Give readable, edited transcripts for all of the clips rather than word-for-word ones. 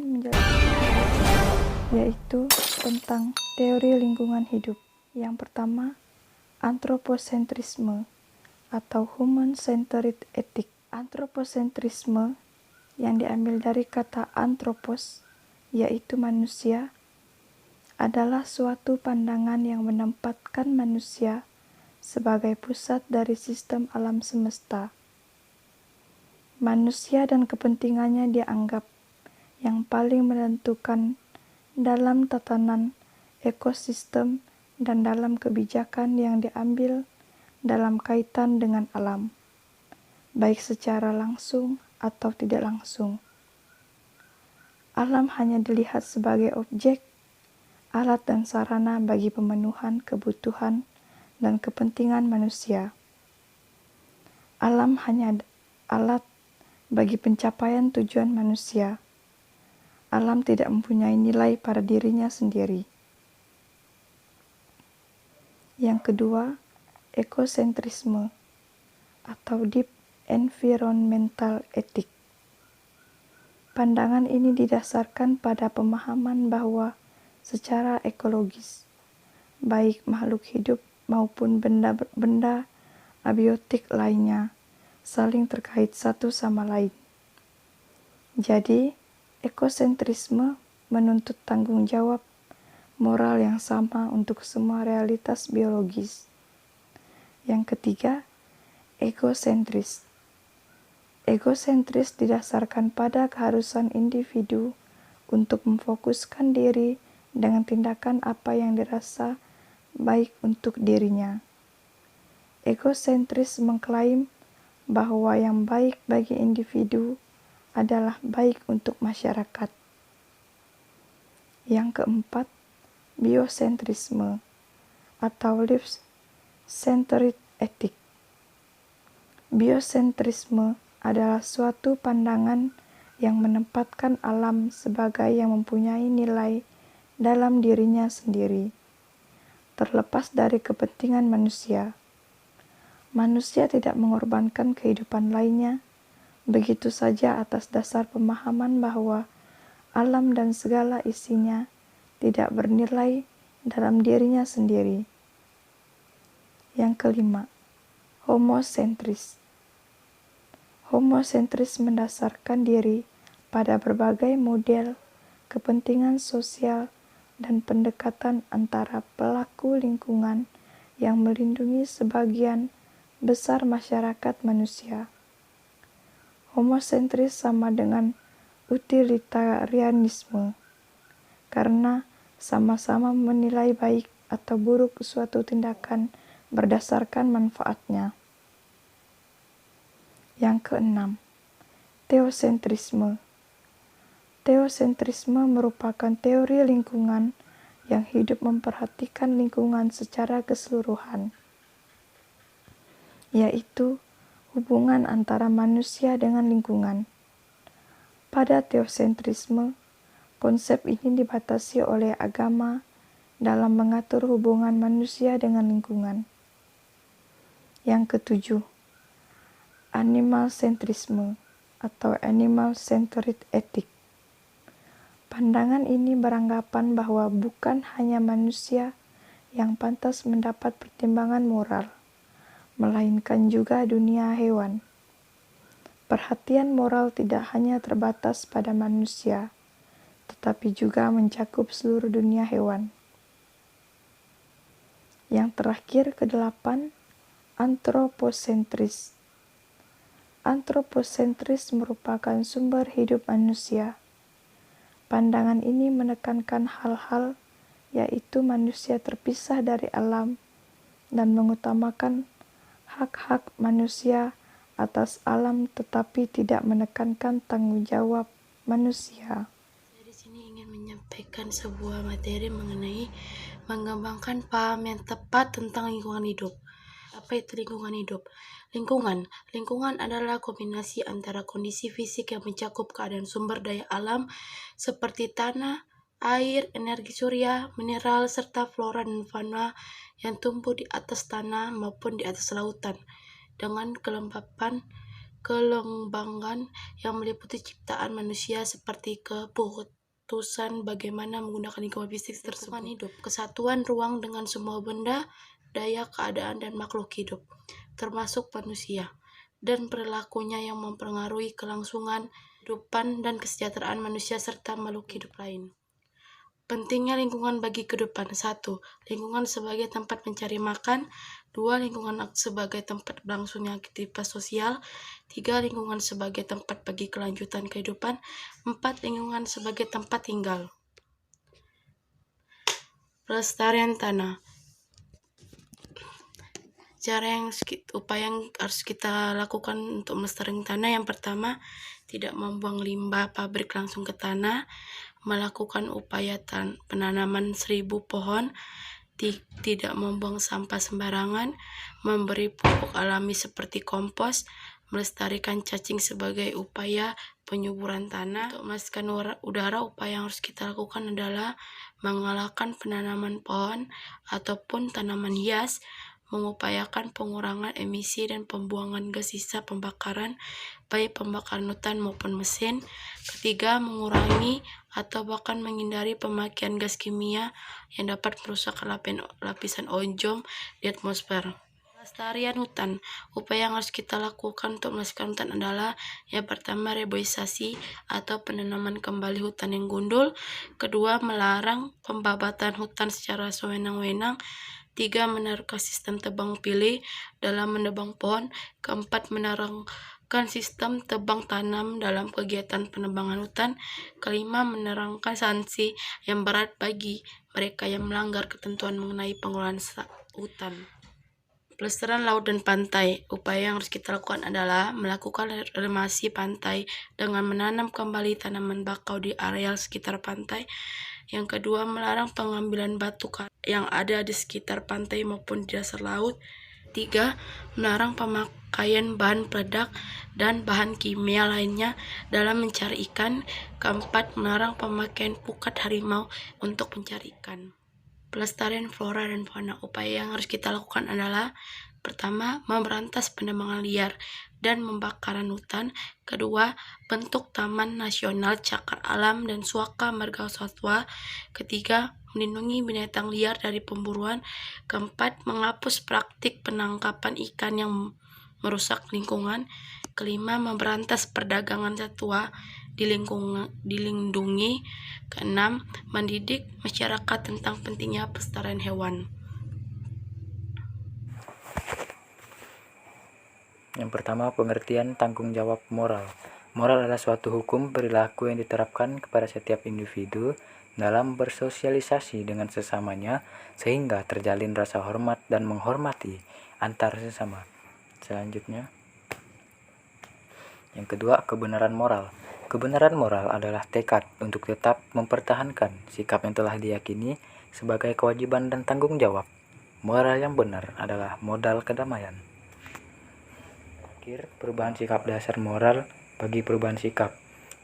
menjelaskan, yaitu tentang teori lingkungan hidup. Yang pertama, antroposentrisme atau human-centered ethic. Antroposentrisme yang diambil dari kata anthropos, yaitu manusia, adalah suatu pandangan yang menempatkan manusia sebagai pusat dari sistem alam semesta. Manusia dan kepentingannya dianggap yang paling menentukan dalam tatanan ekosistem dan dalam kebijakan yang diambil dalam kaitan dengan alam, baik secara langsung atau tidak langsung. Alam hanya dilihat sebagai objek, alat dan sarana bagi pemenuhan kebutuhan dan kepentingan manusia. Alam hanya alat bagi pencapaian tujuan manusia. Alam tidak mempunyai nilai pada dirinya sendiri. Yang kedua, ekosentrisme atau deep environmental ethic. Pandangan ini didasarkan pada pemahaman bahwa secara ekologis, baik makhluk hidup maupun benda-benda abiotik lainnya saling terkait satu sama lain. Jadi, ekosentrisme menuntut tanggung jawab moral yang sama untuk semua realitas biologis. Yang ketiga, egosentris. Egosentris didasarkan pada keharusan individu untuk memfokuskan diri dengan tindakan apa yang dirasa baik untuk dirinya. Egosentris mengklaim bahwa yang baik bagi individu adalah baik untuk masyarakat. Yang keempat, biosentrisme atau life-centered ethic. Biosentrisme adalah suatu pandangan yang menempatkan alam sebagai yang mempunyai nilai dalam dirinya sendiri, terlepas dari kepentingan manusia. Manusia tidak mengorbankan kehidupan lainnya begitu saja atas dasar pemahaman bahwa alam dan segala isinya tidak bernilai dalam dirinya sendiri. Yang kelima, homosentris. Homosentris mendasarkan diri pada berbagai model kepentingan sosial dan pendekatan antara pelaku lingkungan yang melindungi sebagian besar masyarakat manusia. Homosentris sama dengan utilitarianisme, karena sama-sama menilai baik atau buruk suatu tindakan berdasarkan manfaatnya. Yang keenam, teosentrisme. Teosentrisme merupakan teori lingkungan yang hidup memperhatikan lingkungan secara keseluruhan, yaitu hubungan antara manusia dengan lingkungan. Pada teosentrisme, konsep ini dibatasi oleh agama dalam mengatur hubungan manusia dengan lingkungan. Yang ketujuh, animalcentrisme atau animal-centered ethic. Pandangan ini beranggapan bahwa bukan hanya manusia yang pantas mendapat pertimbangan moral, melainkan juga dunia hewan. Perhatian moral tidak hanya terbatas pada manusia, tetapi juga mencakup seluruh dunia hewan. Yang terakhir, kedelapan, antroposentris. Antroposentris merupakan sumber hidup manusia. Pandangan ini menekankan hal-hal yaitu manusia terpisah dari alam dan mengutamakan hak-hak manusia atas alam tetapi tidak menekankan tanggung jawab manusia. Saya di sini ingin menyampaikan sebuah materi mengenai mengembangkan paham yang tepat tentang lingkungan hidup. Apa itu lingkungan hidup? Lingkungan adalah kombinasi antara kondisi fisik yang mencakup keadaan sumber daya alam seperti tanah, air, energi surya, mineral, serta flora dan fauna yang tumbuh di atas tanah maupun di atas lautan dengan kelembapan kelembangan yang meliputi ciptaan manusia seperti keputusan bagaimana menggunakan lingkungan fisik tersebut. Hidup, kesatuan ruang dengan semua benda, daya, keadaan, dan makhluk hidup, termasuk manusia, dan perilakunya yang mempengaruhi kelangsungan kehidupan dan kesejahteraan manusia serta makhluk hidup lain. Pentingnya lingkungan bagi kehidupan. 1. Lingkungan sebagai tempat mencari makan. 2. Lingkungan sebagai tempat berlangsungnya aktivitas sosial. 3. Lingkungan sebagai tempat bagi kelanjutan kehidupan. 4. Lingkungan sebagai tempat tinggal. Pelestarian tanah. Upaya yang harus kita lakukan untuk melestarikan tanah. Yang pertama, tidak membuang limbah pabrik langsung ke tanah, melakukan upaya penanaman 1000 pohon, tidak membuang sampah sembarangan, memberi pupuk alami seperti kompos, melestarikan cacing sebagai upaya penyuburan tanah. Untuk membersihkan udara, upaya yang harus kita lakukan adalah mengalahkan penanaman pohon ataupun tanaman hias, mengupayakan pengurangan emisi dan pembuangan gas sisa pembakaran, baik pembakaran hutan maupun mesin. Ketiga, mengurangi atau bahkan menghindari pemakaian gas kimia yang dapat merusak lapisan ozon di atmosfer. Pelestarian hutan. Upaya yang harus kita lakukan untuk melestarikan hutan adalah yang pertama, reboisasi atau penanaman kembali hutan yang gundul. Kedua, melarang pembabatan hutan secara sewenang-wenang. 3. Menerapkan sistem tebang pilih dalam menebang pohon. Keempat, menerapkan sistem tebang tanam dalam kegiatan penebangan hutan. Kelima, menerapkan sanksi yang berat bagi mereka yang melanggar ketentuan mengenai pengelolaan hutan. Pelestarian laut dan pantai. Upaya yang harus kita lakukan adalah melakukan reklamasi pantai dengan menanam kembali tanaman bakau di areal sekitar pantai. Yang kedua, melarang pengambilan batu yang ada di sekitar pantai maupun di dasar laut. 3. Melarang pemakaian bahan peledak dan bahan kimia lainnya dalam mencari ikan. Keempat, melarang pemakaian pukat harimau untuk mencari ikan. Pelestarian flora dan fauna. Upaya yang harus kita lakukan adalah pertama, memberantas penebangan liar dan pembakaran hutan. Kedua, bentuk Taman Nasional Cagar Alam dan Suaka Marga Satwa. Ketiga, melindungi binatang liar dari pemburuan. Keempat, menghapus praktik penangkapan ikan yang merusak lingkungan. Kelima, memberantas perdagangan satwa dilindungi. Keenam, mendidik masyarakat tentang pentingnya pelestarian hewan. Yang pertama, pengertian tanggung jawab moral. Moral adalah suatu hukum perilaku yang diterapkan kepada setiap individu dalam bersosialisasi dengan sesamanya sehingga terjalin rasa hormat dan menghormati antar sesama. Selanjutnya, yang kedua, kebenaran moral. Kebenaran moral adalah tekad untuk tetap mempertahankan sikap yang telah diyakini sebagai kewajiban dan tanggung jawab. Moral yang benar adalah modal kedamaian. Perubahan sikap dasar moral bagi perubahan sikap.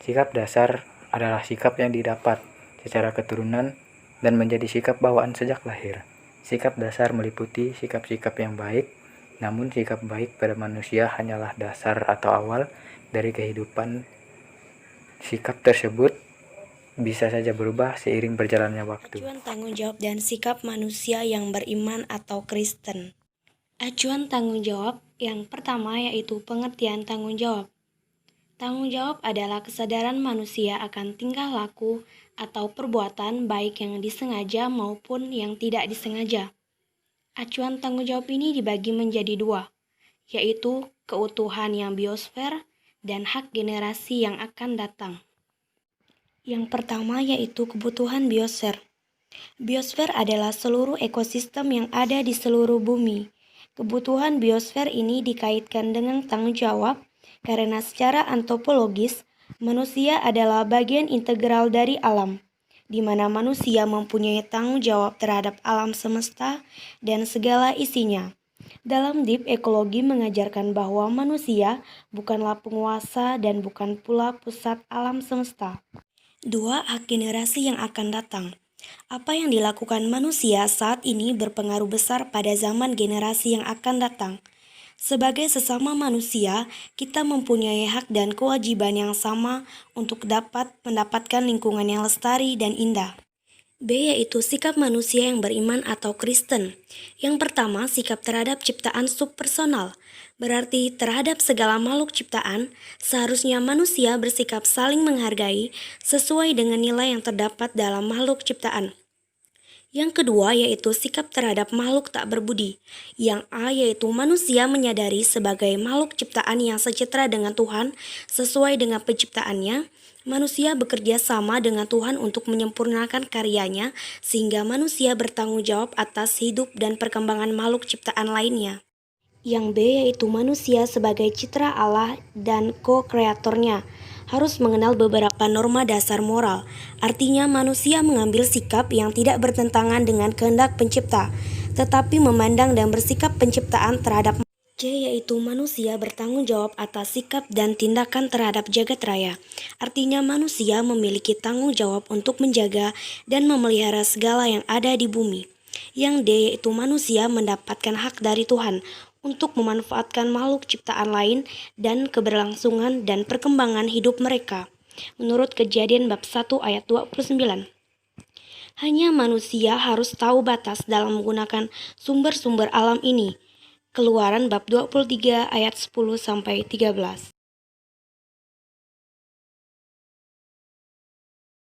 Sikap dasar adalah sikap yang didapat secara keturunan dan menjadi sikap bawaan sejak lahir. Sikap dasar meliputi sikap-sikap yang baik, namun sikap baik pada manusia hanyalah dasar atau awal dari kehidupan. Sikap tersebut bisa saja berubah seiring berjalannya waktu. Acuan tanggung jawab dan sikap manusia yang beriman atau Kristen. Acuan tanggung jawab yang pertama yaitu pengertian tanggung jawab. Tanggung jawab adalah kesadaran manusia akan tingkah laku atau perbuatan baik yang disengaja maupun yang tidak disengaja. Acuan tanggung jawab ini dibagi menjadi dua, yaitu keutuhan yang biosfer dan hak generasi yang akan datang. Yang pertama yaitu kebutuhan biosfer. Biosfer adalah seluruh ekosistem yang ada di seluruh bumi. Kebutuhan biosfer ini dikaitkan dengan tanggung jawab karena secara antropologis, manusia adalah bagian integral dari alam, di mana manusia mempunyai tanggung jawab terhadap alam semesta dan segala isinya. Dalam Deep Ekologi mengajarkan bahwa manusia bukanlah penguasa dan bukan pula pusat alam semesta. 2. Hak generasi yang akan datang. Apa yang dilakukan manusia saat ini berpengaruh besar pada zaman generasi yang akan datang. Sebagai sesama manusia, kita mempunyai hak dan kewajiban yang sama untuk dapat mendapatkan lingkungan yang lestari dan indah. B yaitu sikap manusia yang beriman atau Kristen. Yang pertama, sikap terhadap ciptaan subpersonal. Berarti terhadap segala makhluk ciptaan, seharusnya manusia bersikap saling menghargai sesuai dengan nilai yang terdapat dalam makhluk ciptaan. Yang kedua yaitu sikap terhadap makhluk tak berbudi. Yang A yaitu manusia menyadari sebagai makhluk ciptaan yang sejahtera dengan Tuhan sesuai dengan penciptaannya. Manusia bekerja sama dengan Tuhan untuk menyempurnakan karyanya sehingga manusia bertanggung jawab atas hidup dan perkembangan makhluk ciptaan lainnya. Yang B yaitu manusia sebagai citra Allah dan co-kreatornya harus mengenal beberapa norma dasar moral. Artinya manusia mengambil sikap yang tidak bertentangan dengan kehendak pencipta, tetapi memandang dan bersikap penciptaan terhadap. C yaitu manusia bertanggung jawab atas sikap dan tindakan terhadap jagat raya. Artinya manusia memiliki tanggung jawab untuk menjaga dan memelihara segala yang ada di bumi. Yang D yaitu manusia mendapatkan hak dari Tuhan untuk memanfaatkan makhluk ciptaan lain dan keberlangsungan dan perkembangan hidup mereka. Menurut Kejadian bab 1 ayat 29. Hanya manusia harus tahu batas dalam menggunakan sumber-sumber alam ini. Keluaran bab 23 ayat 10-13.